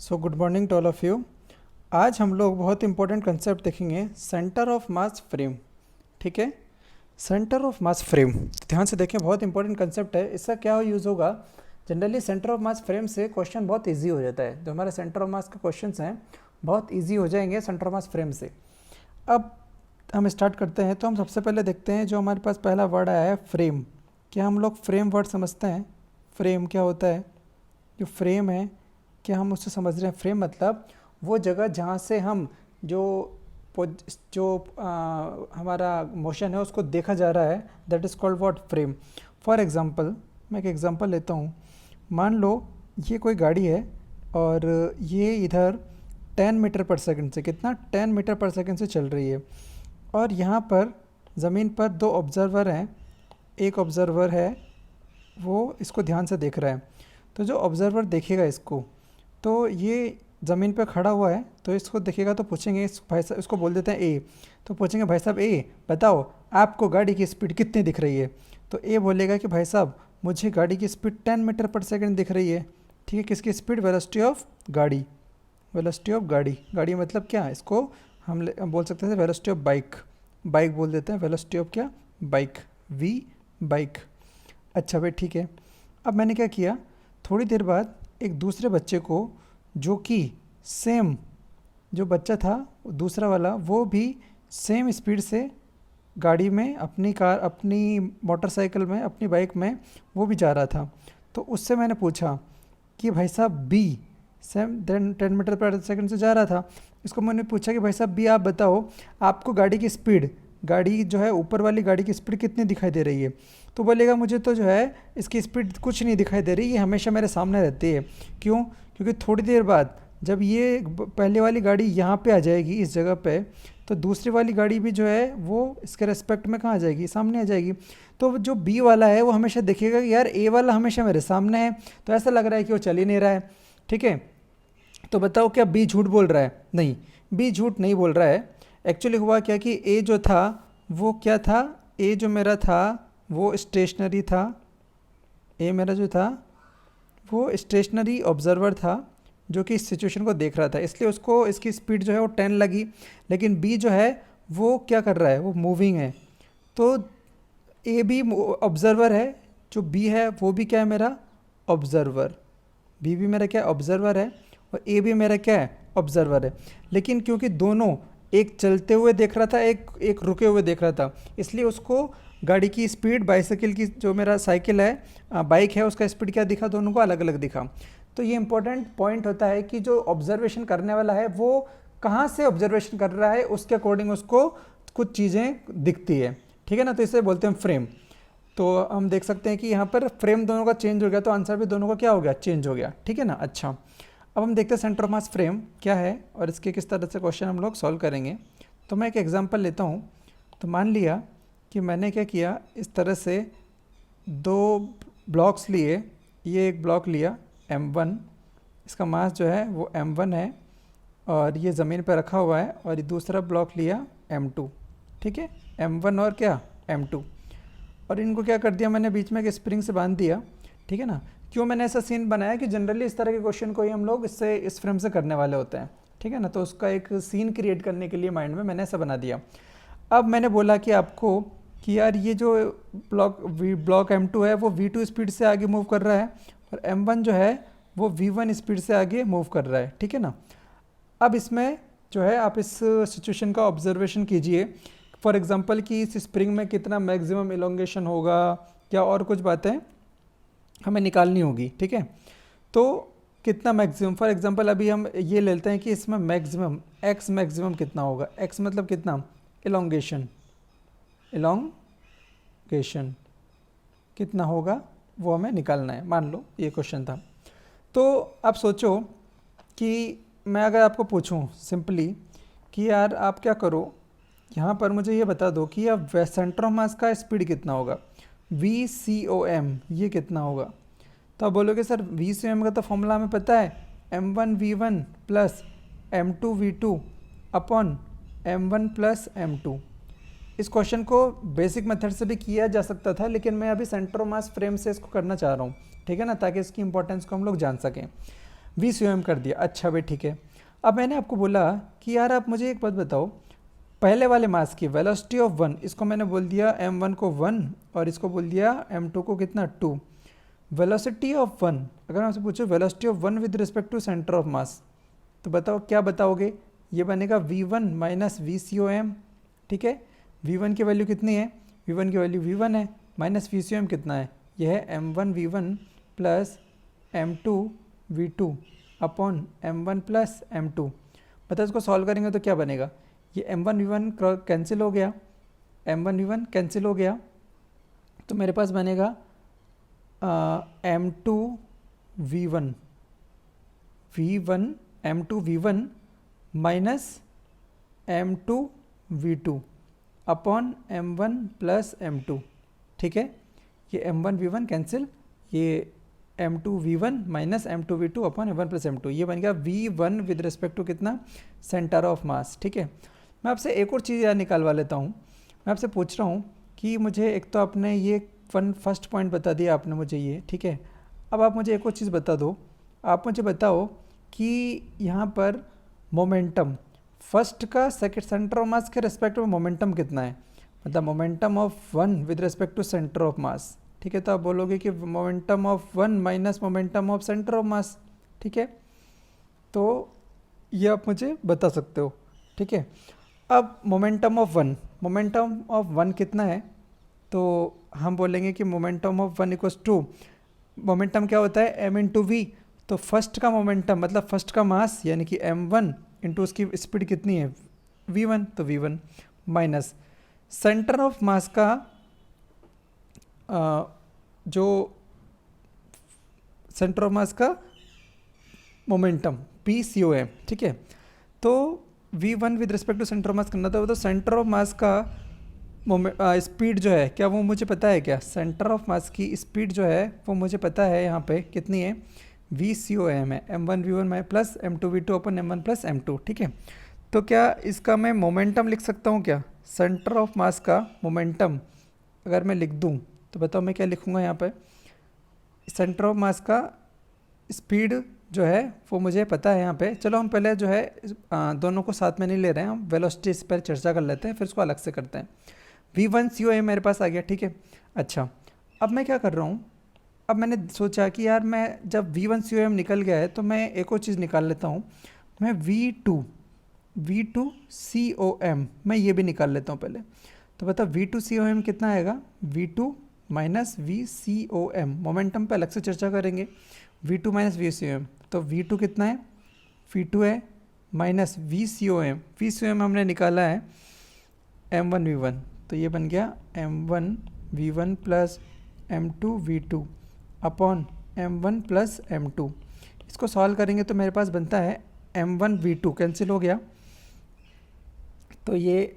So good morning to all of you. आज हम लोग बहुत इंपॉर्टेंट कंसेप्ट देखेंगे, सेंटर ऑफ मास फ्रेम। ठीक है, सेंटर ऑफ मास फ्रेम ध्यान से देखें, बहुत इंपॉर्टेंट कंसेप्ट है। इसका क्या यूज़ होगा, generally centre of mass frame से क्वेश्चन बहुत इजी हो जाता है। जो हमारे सेंटर ऑफ मास के क्वेश्चन हैं बहुत इजी हो जाएंगे सेंटर ऑफ मास फ्रेम से। अब हम स्टार्ट करते हैं। तो हम सबसे पहले देखते हैं जो हमारे पास पहला वर्ड आया है फ्रेम। क्या हम लोग फ्रेम वर्ड समझते हैं? फ्रेम क्या होता है? जो फ्रेम है क्या हम उससे समझ रहे हैं? फ्रेम मतलब वो जगह जहाँ से हम जो हमारा मोशन है उसको देखा जा रहा है, that is called what? Frame. For example, मैं एक एग्जांपल लेता हूँ। मान लो ये कोई गाड़ी है और ये इधर 10 मीटर पर सेकंड से, कितना, 10 मीटर पर सेकंड से चल रही है। और यहाँ पर ज़मीन पर दो ऑब्ज़र्वर हैं। एक ऑब्ज़र्वर है वो इसको ध्यान से देख रहा है। तो जो ऑब्ज़र्वर देखेगा इसको, तो ये ज़मीन पर खड़ा हुआ है, तो इसको देखेगा तो पूछेंगे भाई साहब, इसको बोल देते हैं ए। तो पूछेंगे भाई साहब ए बताओ आपको गाड़ी की स्पीड कितनी दिख रही है? तो ए बोलेगा कि भाई साहब मुझे गाड़ी की स्पीड 10 मीटर पर सेकंड दिख रही है। ठीक है, किसकी स्पीड? वेलोसिटी ऑफ गाड़ी। वेलोसिटी ऑफ गाड़ी, गाड़ी मतलब क्या, इसको हम बोल सकते हैं वेलोसिटी ऑफ बाइक। बाइक बोल देते हैं वेलोसिटी ऑफ क्या? Bike, we bike. अच्छा भाई ठीक है। अब मैंने क्या किया, थोड़ी देर बाद एक दूसरे बच्चे को, जो कि सेम जो बच्चा था दूसरा वाला, वो भी सेम स्पीड से गाड़ी में, अपनी कार, अपनी मोटरसाइकिल में, अपनी बाइक में वो भी जा रहा था। तो उससे मैंने पूछा कि भाई साहब बी सेम 10 मीटर पर सेकंड से जा रहा था। इसको मैंने पूछा कि भाई साहब बी आप बताओ आपको गाड़ी की स्पीड, गाड़ी जो है ऊपर वाली गाड़ी की स्पीड कितनी दिखाई दे रही है? तो बोलेगा मुझे तो जो है इसकी स्पीड कुछ नहीं दिखाई दे रही, ये हमेशा मेरे सामने रहती है। क्यों? क्योंकि थोड़ी देर बाद जब ये पहले वाली गाड़ी यहाँ पे आ जाएगी इस जगह पे, तो दूसरी वाली गाड़ी भी जो है वो इसके रेस्पेक्ट में कहाँ आ जाएगी? सामने आ जाएगी। तो जो बी वाला है वो हमेशा देखेगा कि यार ए वाला हमेशा मेरे सामने है, तो ऐसा लग रहा है कि वो चल ही नहीं रहा है। ठीक है, तो बताओ क्या बी झूठ बोल रहा है? नहीं, बी झूठ नहीं बोल रहा है। एक्चुअली हुआ क्या कि ए जो था वो क्या था, ए जो मेरा था वो स्टेशनरी था। ए मेरा जो था वो स्टेशनरी ऑब्जर्वर था जो कि इस सिचुएशन को देख रहा था, इसलिए उसको इसकी स्पीड जो है वो 10 लगी। लेकिन बी जो है वो क्या कर रहा है, वो मूविंग है। तो ए भी ऑब्जर्वर है, जो बी है वो भी क्या है, मेरा ऑब्जर्वर। बी भी मेरा क्या है, ऑब्जर्वर है, और ए भी मेरा क्या है, ऑब्जर्वर है। लेकिन क्योंकि दोनों, एक चलते हुए देख रहा था, एक रुके हुए देख रहा था, इसलिए उसको गाड़ी की स्पीड, बाइसाइकिल की, जो मेरा साइकिल है, बाइक है, उसका स्पीड क्या दिखा, दोनों को अलग अलग दिखा। तो ये इंपॉर्टेंट पॉइंट होता है कि जो ऑब्जर्वेशन करने वाला है वो कहाँ से ऑब्जर्वेशन कर रहा है, उसके अकॉर्डिंग उसको कुछ चीज़ें दिखती है। ठीक है ना, तो इसे बोलते हैं फ्रेम। तो हम देख सकते हैं कि यहाँ पर फ्रेम दोनों का चेंज हो गया, तो आंसर भी दोनों का क्या हो गया, चेंज हो गया। ठीक है ना। अच्छा, अब हम देखते हैं सेंटर ऑफ मास फ्रेम क्या है और इसके किस तरह से क्वेश्चन हम लोग सॉल्व करेंगे। तो मैं एक एग्जांपल लेता हूँ। तो मान लिया कि मैंने क्या किया, इस तरह से दो ब्लॉक्स लिए। ये एक ब्लॉक लिया M1, इसका मास जो है वो M1 है और ये ज़मीन पर रखा हुआ है, और ये दूसरा ब्लॉक लिया M2। ठीक है, M1 और क्या, M2, और इनको क्या कर दिया मैंने, बीच में एक स्प्रिंग से बांध दिया। ठीक है ना। क्यों मैंने ऐसा सीन बनाया कि जनरली इस तरह के क्वेश्चन को ही हम लोग इस फ्रेम से करने वाले होते हैं। ठीक है ना, तो उसका एक सीन क्रिएट करने के लिए माइंड में मैंने ऐसा बना दिया। अब मैंने बोला कि आपको कि यार ये जो ब्लॉक M2 है वो V2 स्पीड से आगे मूव कर रहा है, और M1 जो है वो V1 स्पीड से आगे मूव कर रहा है। ठीक है ना। अब इसमें जो है आप इस सिचुएशन का ऑब्जर्वेशन कीजिए। फॉर एग्जांपल कि इस स्प्रिंग में कितना मैक्सिमम इलोंगेशन होगा, क्या और कुछ बातें हमें निकालनी होगी। ठीक है, तो कितना मैक्सिमम, फॉर एग्जांपल अभी हम ये लेते हैं कि इसमें मैक्सिमम एक्स मैक्सिमम कितना होगा। एक्स मतलब कितना, इलोंगेशन, इलोंगेशन कितना होगा वो हमें निकालना है। मान लो ये क्वेश्चन था। तो आप सोचो कि मैं अगर आपको पूछूं सिंपली कि यार आप क्या करो, यहाँ पर मुझे ये बता दो कि अब सेंटर ऑफ मास का स्पीड कितना होगा, VCOM, ये कितना होगा। तो आप बोलोगे सर VCOM का तो फॉर्मूला हमें पता है, M1V1 plus M2V2 upon M1 plus M2। इस क्वेश्चन को बेसिक मेथड से भी किया जा सकता था, लेकिन मैं अभी सेंटर ऑफ मास फ्रेम से इसको करना चाह रहा हूँ। ठीक है ना, ताकि इसकी इंपॉर्टेंस को हम लोग जान सकें। VCOM कर दिया। अच्छा भाई ठीक है। अब मैंने आपको बोला कि यार आप मुझे एक बात बताओ, पहले वाले मास की वेलोसिटी ऑफ 1, इसको मैंने बोल दिया m1 को 1 और इसको बोल दिया m2 को कितना 2। वेलोसिटी ऑफ 1, अगर आपसे पूछो velocity of 1 with respect to centre of mass, तो बताओ क्या बताओगे? ये बनेगा v1 माइनस VCOM। ठीक है, v1 की वैल्यू कितनी है? v1 की वैल्यू v1 है, माइनस VCOM कितना है? यह है m1 v1 plus m2 v2 upon m1 plus m2। बताओ इसको सॉल्व करेंगे तो क्या बनेगा? ये m1 v1 कैंसिल हो गया, m1 v1 कैंसिल हो गया, तो मेरे पास बनेगा m2 v1 m2 v1 minus m2 v2 upon m1 plus m2। ठीक है, ये m1 v1 कैंसिल, ये m2 v1 minus m2 v2 upon m1 plus m2, ये बन गया v1 विद रिस्पेक्ट टू कितना? Centre of mass. ठीक है, मैं आपसे एक और चीज़ यार निकालवा लेता हूँ। मैं आपसे पूछ रहा हूँ कि मुझे एक तो आपने ये फर्स्ट पॉइंट बता दिया आपने मुझे ये, ठीक है। अब आप मुझे एक और चीज़ बता दो, आप मुझे बताओ कि यहाँ पर मोमेंटम फर्स्ट का सेंटर ऑफ मास के रेस्पेक्ट में मोमेंटम कितना है? मतलब momentum of 1 with respect to centre of mass. ठीक है, तो आप बोलोगे कि momentum of 1 minus momentum of centre of mass. ठीक है, तो ये आप मुझे बता सकते हो। ठीक है, अब मोमेंटम ऑफ 1 कितना है? तो हम बोलेंगे कि momentum of 1 equals to, momentum क्या होता है? m into V. तो फर्स्ट का मोमेंटम मतलब फर्स्ट का मास यानी कि m1 इंटू उसकी स्पीड कितनी है? v1, तो v1 minus centre of mass का जो सेंटर ऑफ मास का मोमेंटम PCOM। ठीक है, तो v1 with respect to centre of mass करना था, तो सेंटर ऑफ मास का स्पीड जो है क्या वो मुझे पता है क्या? सेंटर ऑफ मास की स्पीड जो है वो मुझे पता है, यहाँ पे कितनी है? VCOM है, m1 v1 plus m2 v2 अपन m1 प्लस m2। ठीक है, तो क्या इसका मैं मोमेंटम लिख सकता हूँ क्या? सेंटर ऑफ मास का मोमेंटम अगर मैं लिख दूँ तो बताओ मैं क्या लिखूँगा यहाँ पे? सेंटर ऑफ मास का स्पीड जो है वो मुझे पता है यहाँ पे। चलो हम पहले जो है दोनों को साथ में नहीं ले रहे हैं, हम वेलोसिटी इस पर चर्चा कर लेते हैं, फिर उसको अलग से करते हैं। v1 COM मेरे पास आ गया। ठीक है, अच्छा अब मैं क्या कर रहा हूँ, अब मैंने सोचा कि यार मैं जब v1 COM निकल गया है तो मैं एक और चीज़ निकाल लेता हूँ, मैं v2 COM मैं ये भी निकाल लेता हूँ पहले। तो बता v2 COM कितना आएगा? v2 माइनस VCOM, मोमेंटम पे अलग से चर्चा करेंगे। v2 माइनस VCOM, तो v2 कितना है? v2 है माइनस VCOM हमने निकाला है m1 v1, तो ये बन गया m1 v1 plus m2 v2 upon m1 plus m2। इसको सॉल्व करेंगे तो मेरे पास बनता है m1 v2 कैंसिल हो गया, तो ये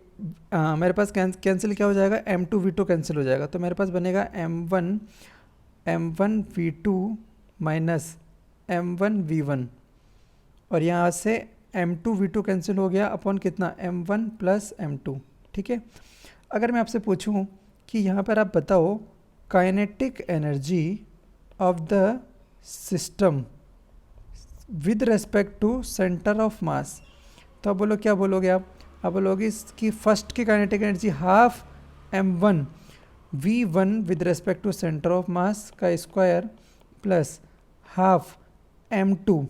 मेरे पास कैंसिल क्या हो जाएगा? m2 v2 कैंसिल हो जाएगा, तो मेरे पास बनेगा m1 v2 minus m1 v1, और यहाँ से m2 v2 कैंसिल हो गया अपॉन कितना? m1 plus m2। ठीक है, अगर मैं आपसे पूछूं कि यहाँ पर आप बताओ kinetic energy of the system with respect to centre of mass, तो आप बोलो क्या बोलोगे? आप बोलोगे इसकी फर्स्ट की kinetic energy half m1 v1 with respect to centre of mass का square plus half m2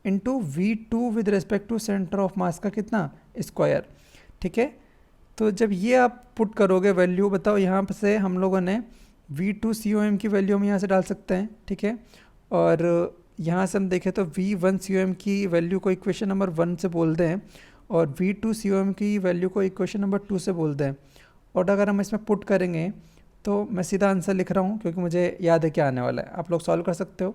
into v2 with respect to centre of mass का कितना? स्क्वायर। ठीक है, तो जब ये आप पुट करोगे वैल्यू, बताओ यहाँ से हम लोगों ने v2 COM की वैल्यू हम यहाँ से डाल सकते हैं। ठीक है, और यहाँ से हम देखें तो v1 COM की वैल्यू को इक्वेशन नंबर 1 से बोलते हैं और v2 COM की वैल्यू को इक्वेशन नंबर 2 से बोलते हैं, और अगर हम इसमें पुट करेंगे तो मैं सीधा आंसर लिख रहा हूँ क्योंकि मुझे याद है क्या आने वाला है, आप लोग सॉल्व कर सकते हो।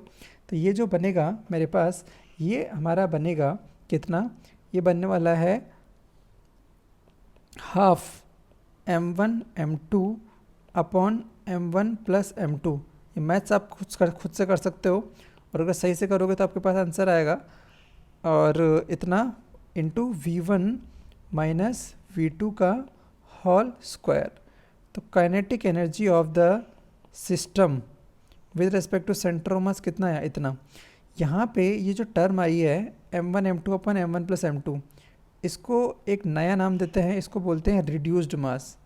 तो ये जो बनेगा मेरे पास, ये हमारा बनेगा कितना? ये बनने वाला है half m1 m2 upon m1 plus m2। ये मैथ्स आप खुद से कर सकते हो, और अगर सही से करोगे तो आपके पास आंसर आएगा, और इतना इंटू v1 माइनस v2 का होल स्क्वायर। तो kinetic energy of the system with respect to centre of mass कितना है? इतना। यहाँ पे ये जो टर्म आई है m1 m2 अपन m1 + m2, इसको एक नया नाम देते हैं, इसको बोलते हैं रिड्यूस्ड मास।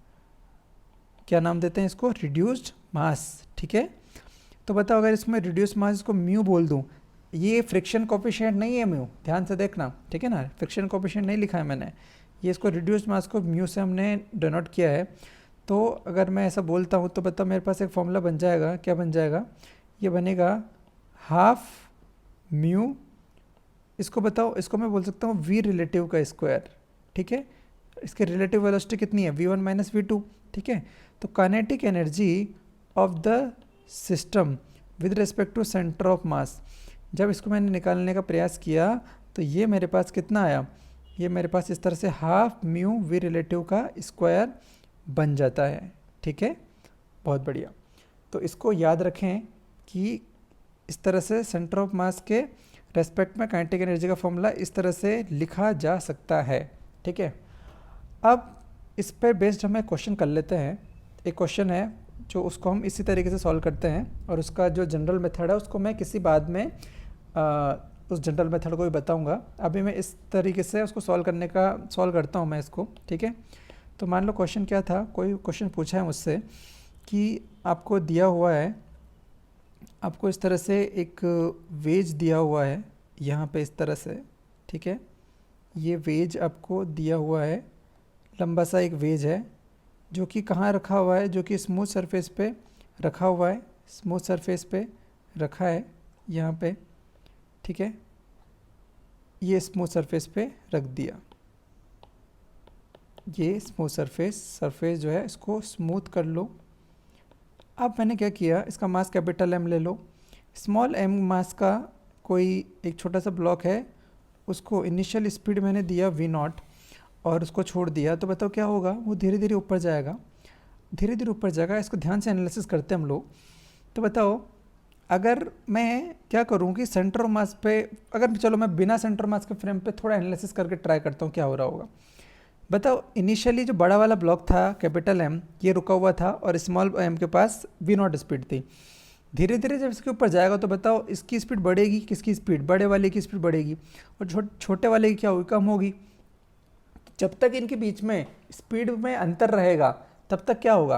क्या नाम देते हैं इसको? रिड्यूस्ड मास। ठीक है, तो बताओ अगर इसमें रिड्यूस मास इसको म्यू बोल दूं, ये फ्रिक्शन कोफिशिएंट नहीं है म्यू, ध्यान से देखना, ठीक है ना, फ्रिक्शन कोफिशिएंट नहीं लिखा है मैंने, ये इसको रिड्यूस मास को म्यू से हमने डिनोट किया है। तो अगर मैं ऐसा बोलता हूँ तो बताओ मेरे पास एक फॉर्मूला बन जाएगा, क्या बन जाएगा? ये बनेगा हाफ म्यू, इसको बताओ, इसको मैं बोल सकता हूँ वी रिलेटिव का स्क्वायर। ठीक है, इसके रिलेटिव वेलोसिटी कितनी है? v1 - v2। ठीक है, तो kinetic energy of the system with respect to centre of mass, जब इसको मैंने निकालने का प्रयास किया तो ये मेरे पास कितना आया? ये मेरे पास इस तरह से हाफ म्यू वी रिलेटिव का स्क्वायर बन जाता है। ठीक है, बहुत बढ़िया। तो इसको याद रखें कि इस तरह से सेंटर ऑफ मास के रेस्पेक्ट में काइनेटिक एनर्जी का फॉर्मूला इस तरह से लिखा जा सकता है। ठीक है, अब इस पर बेस्ड हम एक क्वेश्चन कर लेते हैं। एक क्वेश्चन है जो उसको हम इसी तरीके से सॉल्व करते हैं, और उसका जो जनरल मेथड है उसको मैं किसी बाद में उस जनरल मेथड को भी बताऊंगा। अभी मैं इस तरीके से उसको सॉल्व करता हूँ मैं इसको। ठीक है, तो मान लो क्वेश्चन क्या था, कोई क्वेश्चन पूछा है मुझसे कि आपको दिया हुआ है, आपको इस तरह से एक वेज दिया हुआ है यहाँ पे इस तरह से। ठीक है, ये वेज आपको दिया हुआ है, लंबा सा एक वेज है जो कि कहाँ रखा हुआ है? जो कि स्मूथ सरफेस पे रखा हुआ है, स्मूथ सरफेस पे रखा है यहाँ पे। ठीक है, ये स्मूथ सरफेस पे रख दिया, ये स्मूथ सरफेस जो है इसको स्मूथ कर लो। अब मैंने क्या किया, इसका मास कैपिटल M ले लो, स्मॉल m मास का कोई एक छोटा सा ब्लॉक है, उसको इनिशियल स्पीड मैंने दिया v0 और उसको छोड़ दिया। तो बताओ क्या होगा? वो धीरे धीरे ऊपर जाएगा, धीरे धीरे ऊपर जाएगा। इसको ध्यान से एनालिसिस करते हैं हम लोग। तो बताओ अगर मैं क्या करूँ कि सेंटर ऑफ मास पे, अगर चलो मैं बिना सेंटर मास के फ्रेम पे थोड़ा एनालिसिस करके ट्राई करता हूँ क्या हो रहा होगा। बताओ इनिशियली जो बड़ा वाला ब्लॉक था कैपिटल M, ये रुका हुआ था और स्मॉल m के पास v0 स्पीड थी। धीरे धीरे जब इसके ऊपर जाएगा तो बताओ इसकी स्पीड बढ़ेगी, किसकी स्पीड? बड़े वाले की स्पीड बढ़ेगी, और छोटे वाले की क्या होगी? कम होगी। जब तक इनके बीच में स्पीड में अंतर रहेगा तब तक क्या होगा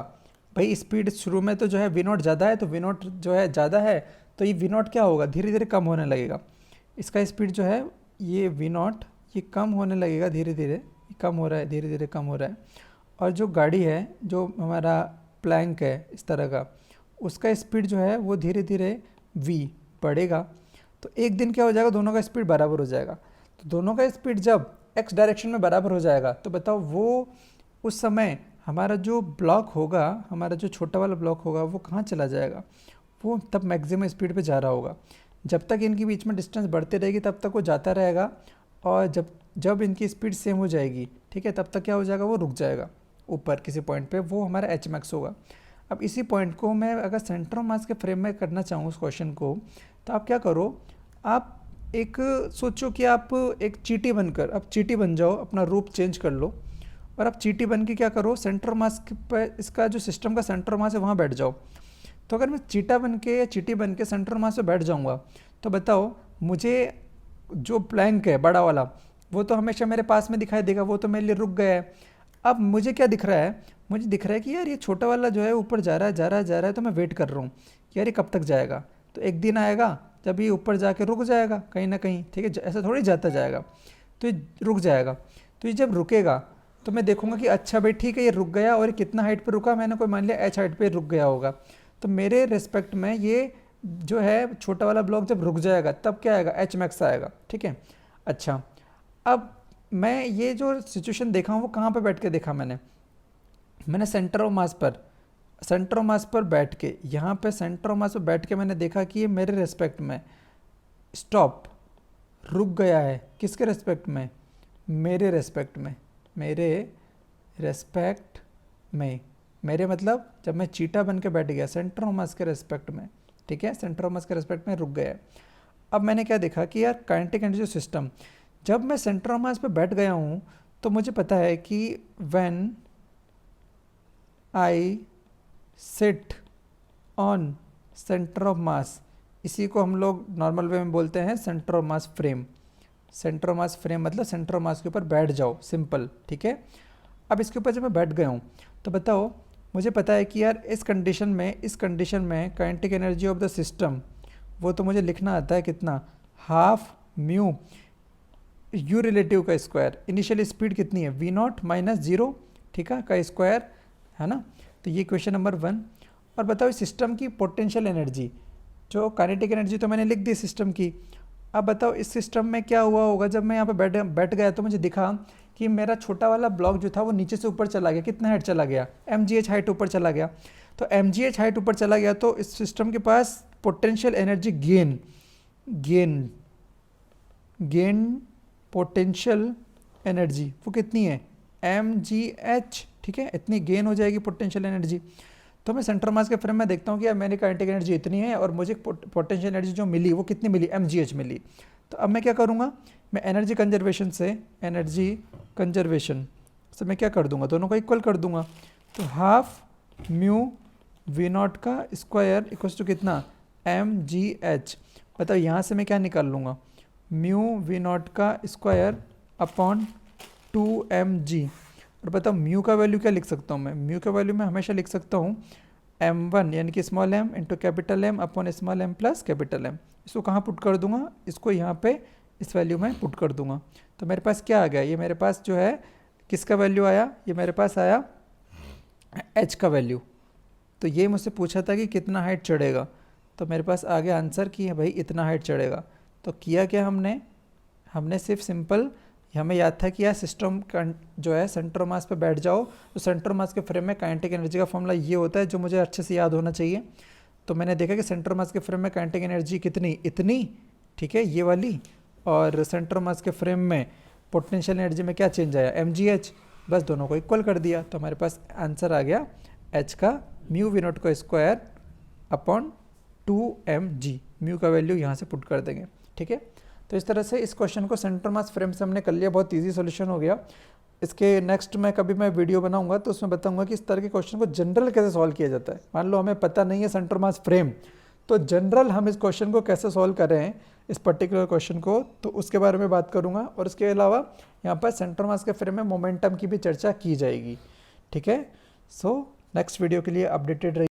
भाई? स्पीड शुरू में तो जो है v0 ज़्यादा है, तो v0 जो है ज़्यादा है, तो ये v0 क्या होगा? धीरे धीरे कम होने लगेगा। इसका स्पीड जो है ये v0 ये कम होने लगेगा, धीरे धीरे कम हो रहा है, धीरे धीरे कम हो रहा है। और जो गाड़ी है, जो हमारा प्लैंक है इस तरह का, उसका स्पीड जो है वो धीरे धीरे v बढ़ेगा। तो एक दिन क्या हो जाएगा? दोनों का स्पीड बराबर हो जाएगा। तो दोनों का स्पीड जब x डायरेक्शन में बराबर हो जाएगा तो बताओ वो उस समय हमारा जो ब्लॉक होगा, हमारा जो छोटा वाला ब्लॉक होगा, वो कहाँ चला जाएगा? वो तब मैक्सिमम स्पीड पे जा रहा होगा। जब तक इनके बीच में डिस्टेंस बढ़ती रहेगी तब तक वो जाता रहेगा, और जब इनकी स्पीड सेम हो जाएगी, ठीक है, तब तक क्या हो जाएगा? वो रुक जाएगा ऊपर किसी पॉइंट पे, वो हमारा एच मैक्स होगा। अब इसी पॉइंट को मैं अगर सेंटर ऑफ मास के फ्रेम में करना चाहूँ उस क्वेश्चन को, तो आप क्या करो, आप एक सोचो कि आप एक चींटी बनकर, अब चींटी बन जाओ, अपना रूप चेंज कर लो, और आप चींटी बन के क्या करो, सेंटर मास पर, इसका जो सिस्टम का सेंटर मास है वहाँ बैठ जाओ। तो अगर मैं चीटा बन के या चींटी बन के सेंटर मास पे बैठ जाऊँगा तो बताओ मुझे जो प्लैंक है बड़ा वाला, वो तो हमेशा मेरे पास में दिखाई देगा, वो तो मेरे लिए रुक गया है। अब मुझे क्या दिख रहा है? मुझे दिख रहा है कि यार ये छोटा वाला जो है ऊपर जा रहा है, जा रहा है, जा रहा है, तो मैं वेट कर रहा हूँ कि यार ये कब तक जाएगा। तो एक दिन आएगा जब ये ऊपर जाके रुक जाएगा कहीं ना कहीं, ठीक है, ऐसा थोड़ी जाता जाएगा, तो ये रुक जाएगा। तो ये जब रुकेगा तो मैं देखूंगा कि अच्छा भाई ठीक है ये रुक गया, और कितना हाइट पे रुका? मैंने कोई मान लिया h हाइट पे रुक गया होगा, तो मेरे रेस्पेक्ट में ये जो है छोटा वाला ब्लॉक जब रुक जाएगा तब क्या आएगा? एच मैक्स आएगा। ठीक है, अच्छा अब मैं ये जो सिचुएशन देखा हूँ वो कहाँ पे बैठ के देखा? मैंने सेंटर ऑफ मास पर बैठ के, यहाँ पे सेंटर ऑफ मास पर बैठ के मैंने देखा कि ये मेरे रेस्पेक्ट में स्टॉप रुक गया है। किसके रेस्पेक्ट में? मेरे रेस्पेक्ट में, मेरे मतलब जब मैं चीटा बन के बैठ गया सेंटर ऑफ मास के रेस्पेक्ट में, ठीक है, सेंटर ऑफ मास के रेस्पेक्ट में रुक गया है। अब मैंने क्या देखा कि यार काइनेटिक एनर्जी सिस्टम, जब मैं सेंटर ऑफ मास पे बैठ गया हूँ तो मुझे पता है कि when I sit on centre of मास इसी को हम लोग नॉर्मल वे में बोलते हैं centre of mass frame. Centre of mass frame मतलब सेंटर ऑफ मास के ऊपर बैठ जाओ, सिंपल, ठीक है। अब इसके ऊपर जब मैं बैठ गया हूँ तो बताओ, मुझे पता है कि यार इस कंडीशन में kinetic energy of the system, वो तो मुझे लिखना आता है कितना, हाफ म्यू यू रिलेटिव का स्क्वायर। इनिशियल स्पीड कितनी है, वी नॉट माइनस जीरो, ठीक है, का स्क्वायर, है ना। तो ये क्वेश्चन नंबर 1। और बताओ सिस्टम की पोटेंशियल एनर्जी, जो काइनेटिक एनर्जी तो मैंने लिख दी सिस्टम की। अब बताओ इस सिस्टम में क्या हुआ होगा, जब मैं यहाँ पे बैठ गया तो मुझे दिखा कि मेरा छोटा वाला ब्लॉक जो था वो नीचे से ऊपर चला गया। कितना हाइट चला गया, mgh हाइट ऊपर चला गया। तो mgh हाइट ऊपर चला गया तो इस सिस्टम के पास potential energy gain potential energy वो कितनी है, mgh, ठीक है, इतनी गेन हो जाएगी पोटेंशियल एनर्जी। तो मैं सेंटर मास के फ्रेम में देखता हूँ कि यार मैंने काइनेटिक एनर्जी इतनी है और मुझे पोटेंशियल एनर्जी जो मिली वो कितनी मिली, mgh मिली। तो अब मैं क्या करूँगा, मैं एनर्जी कंजर्वेशन से मैं क्या कर दूंगा, दोनों को इक्वल कर दूंगा। तो हाफ म्यू वी नॉट का स्क्वायर इक्वल्स टू कितना, mgh। बताओ यहाँ से मैं क्या निकाल लूँगा, म्यू वी नॉट का स्क्वायर अपॉन 2mg। और बताओ म्यू का वैल्यू क्या लिख सकता हूँ मैं, म्यू का वैल्यू मैं हमेशा लिख सकता हूँ m1 यानी कि small m into capital M upon small m plus capital M। इसको कहाँ पुट कर दूंगा, इसको यहाँ पे इस वैल्यू में पुट कर दूंगा। तो मेरे पास क्या आ गया, ये मेरे पास जो है किसका वैल्यू आया, ये मेरे पास आया h का वैल्यू। तो ये मुझसे पूछा था कि कितना हाइट चढ़ेगा, तो मेरे पास आ गया आंसर कि भाई इतना हाइट चढ़ेगा। तो किया क्या हमने सिर्फ सिंपल, हमें याद था कि यार सिस्टम जो है सेंटर मास पे बैठ जाओ, तो सेंटर मास के फ्रेम में काइनेटिक एनर्जी का फॉर्मूला ये होता है जो मुझे अच्छे से याद होना चाहिए। तो मैंने देखा कि सेंटर मास के फ्रेम में काइनेटिक एनर्जी कितनी, इतनी, ठीक है, ये वाली। और सेंटर मास के फ्रेम में पोटेंशियल एनर्जी में क्या चेंज आया, mgh, बस दोनों को इक्वल कर दिया। तो हमारे पास आंसर आ गया h का म्यू वी नॉट का स्क्वायर अपॉन 2mg। म्यू का वैल्यू यहाँ से पुट कर देंगे, ठीक है। तो इस तरह से इस क्वेश्चन को सेंटर मास फ्रेम से हमने कर लिया, बहुत इजी सॉल्यूशन हो गया। इसके नेक्स्ट में कभी मैं वीडियो बनाऊंगा तो उसमें बताऊंगा कि इस तरह के क्वेश्चन को जनरल कैसे सॉल्व किया जाता है। मान लो हमें पता नहीं है सेंटर मास फ्रेम, तो जनरल हम इस क्वेश्चन को कैसे सॉल्व कर रहे हैं, इस पर्टिकुलर क्वेश्चन को, तो उसके बारे में बात करूंगा। और इसके अलावा यहाँ पर सेंटर मास के फ्रेम में मोमेंटम की भी चर्चा की जाएगी, ठीक है। सो नेक्स्ट वीडियो के लिए अपडेटेड रहिए।